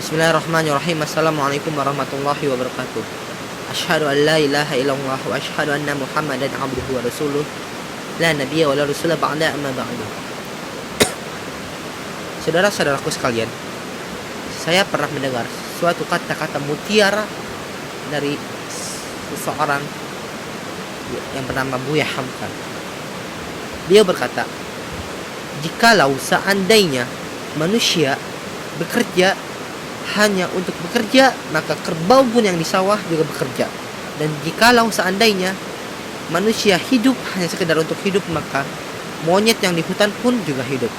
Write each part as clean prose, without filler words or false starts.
Bismillahirrahmanirrahim. Assalamualaikum warahmatullahi wabarakatuh. Asyhadu an la ilaha illallah wa asyhadu anna Muhammadan abduhu wa rasuluh. La nabiyya wa la rasula ba'da amma ba'du. Saudara-saudaraku sekalian, saya pernah mendengar suatu kata-kata mutiara dari seseorang yang bernama Buya Hamka. Dia berkata, jikalau seandainya manusia bekerja hanya untuk bekerja, maka kerbau pun yang di sawah juga bekerja. Dan jikalau seandainya manusia hidup hanya sekedar untuk hidup, maka monyet yang di hutan pun juga hidup.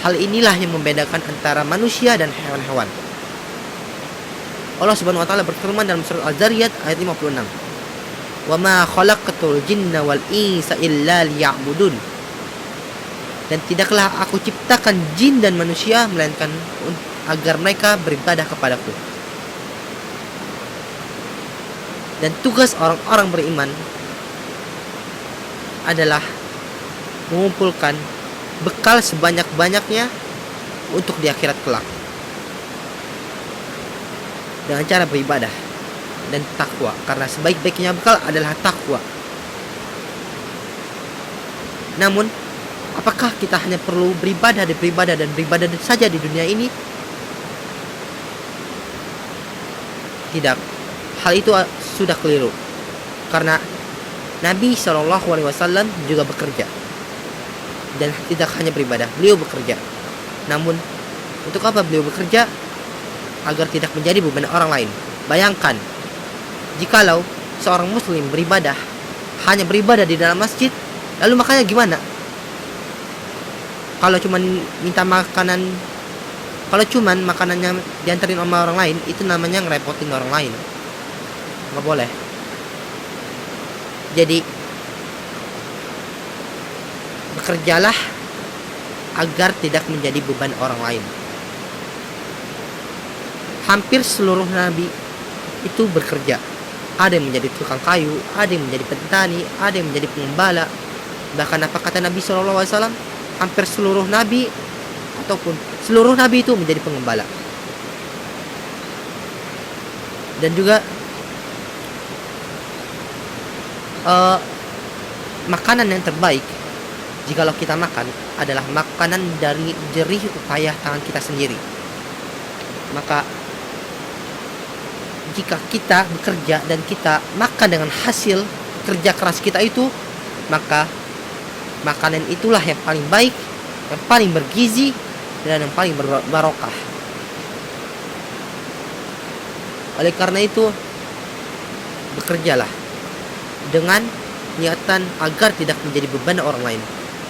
Hal inilah yang membedakan antara manusia dan hewan-hewan. Allah Subhanahu wa taala berfirman dalam surat Al-Zariyat ayat 56. "Wa ma khalaqatul jinna wal insa illa liya'budun." Dan tidaklah aku ciptakan jin dan manusia melainkan agar mereka beribadah kepadaku. Dan tugas orang-orang beriman adalah mengumpulkan bekal sebanyak-banyaknya untuk di akhirat kelak dengan cara beribadah dan takwa, karena sebaik-baiknya bekal adalah takwa. Namun, apakah kita hanya perlu beribadah saja di dunia ini? Tidak, hal itu sudah keliru. Karena Nabi SAW juga bekerja, dan tidak hanya beribadah, beliau bekerja. Namun, untuk apa beliau bekerja? Agar tidak menjadi beban orang lain. Bayangkan, jikalau seorang muslim beribadah, hanya beribadah di dalam masjid, lalu makanya gimana? Kalau cuman makanannya diantarin sama orang lain, itu namanya ngerepotin orang lain. Nggak boleh. Jadi, bekerjalah agar tidak menjadi beban orang lain. Hampir seluruh nabi itu bekerja. Ada yang menjadi tukang kayu, ada yang menjadi petani, ada yang menjadi pengembala. Bahkan apa kata Nabi SAW? Hampir seluruh nabi ataupun seluruh nabi itu menjadi pengembala. Dan juga makanan yang terbaik jikalau kita makan adalah makanan dari jerih upaya tangan kita sendiri. Maka jika kita bekerja dan kita makan dengan hasil kerja keras kita itu, maka makanan itulah yang paling baik, yang paling bergizi, dan yang paling barokah. Oleh karena itu, bekerjalah dengan niatan agar tidak menjadi beban orang lain.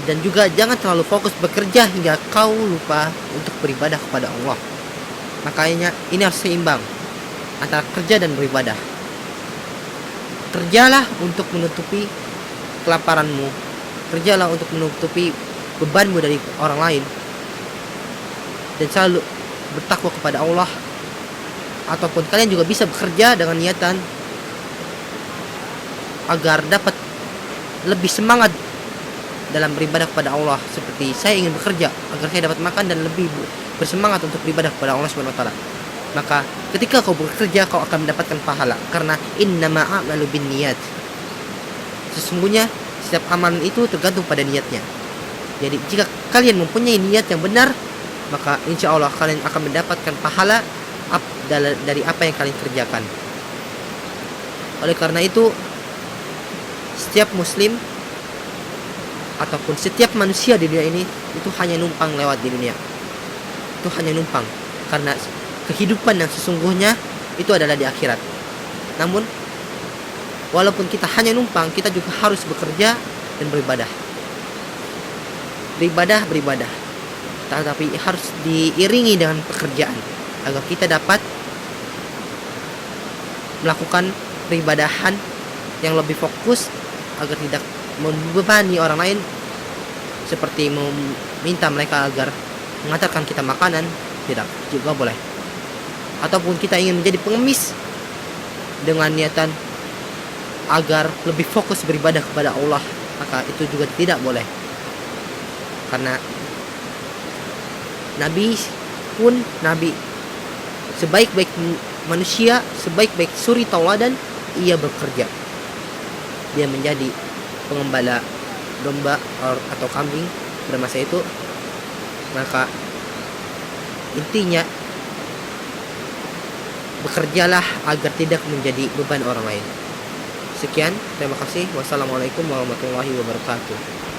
Dan juga jangan terlalu fokus bekerja hingga kau lupa untuk beribadah kepada Allah. Makanya ini harus seimbang antara kerja dan beribadah. Kerjalah untuk menutupi kelaparanmu, kerjalah untuk menutupi bebanmu dari orang lain, dan selalu bertakwa kepada Allah. Ataupun kalian juga bisa bekerja dengan niatan agar dapat lebih semangat dalam beribadah kepada Allah. Seperti saya ingin bekerja agar saya dapat makan dan lebih bersemangat untuk beribadah kepada Allah Subhanahu wa taala. Maka ketika kau bekerja, kau akan mendapatkan pahala, karena innama a'malu binniyat. Sesungguhnya setiap amalan itu tergantung pada niatnya. Jadi jika kalian mempunyai niat yang benar, maka insya Allah kalian akan mendapatkan pahala dari apa yang kalian kerjakan. Oleh karena itu, setiap muslim ataupun setiap manusia di dunia ini itu hanya numpang lewat di dunia. Itu hanya numpang, karena kehidupan yang sesungguhnya itu adalah di akhirat. Namun, walaupun kita hanya numpang, kita juga harus bekerja dan beribadah. Beribadah, tetapi harus diiringi dengan pekerjaan agar kita dapat melakukan peribadahan yang lebih fokus, agar tidak membebani orang lain, seperti meminta mereka agar mengantarkan kita makanan. Tidak, juga boleh. Ataupun kita ingin menjadi pengemis dengan niatan agar lebih fokus beribadah kepada Allah, maka itu juga tidak boleh. Karena Nabi Sebaik-baik manusia, sebaik-baik suri tauladan, ia bekerja. Dia menjadi pengembala domba atau kambing pada masa itu. Maka intinya bekerjalah agar tidak menjadi beban orang lain. Sekian, terima kasih. Wassalamualaikum warahmatullahi wabarakatuh.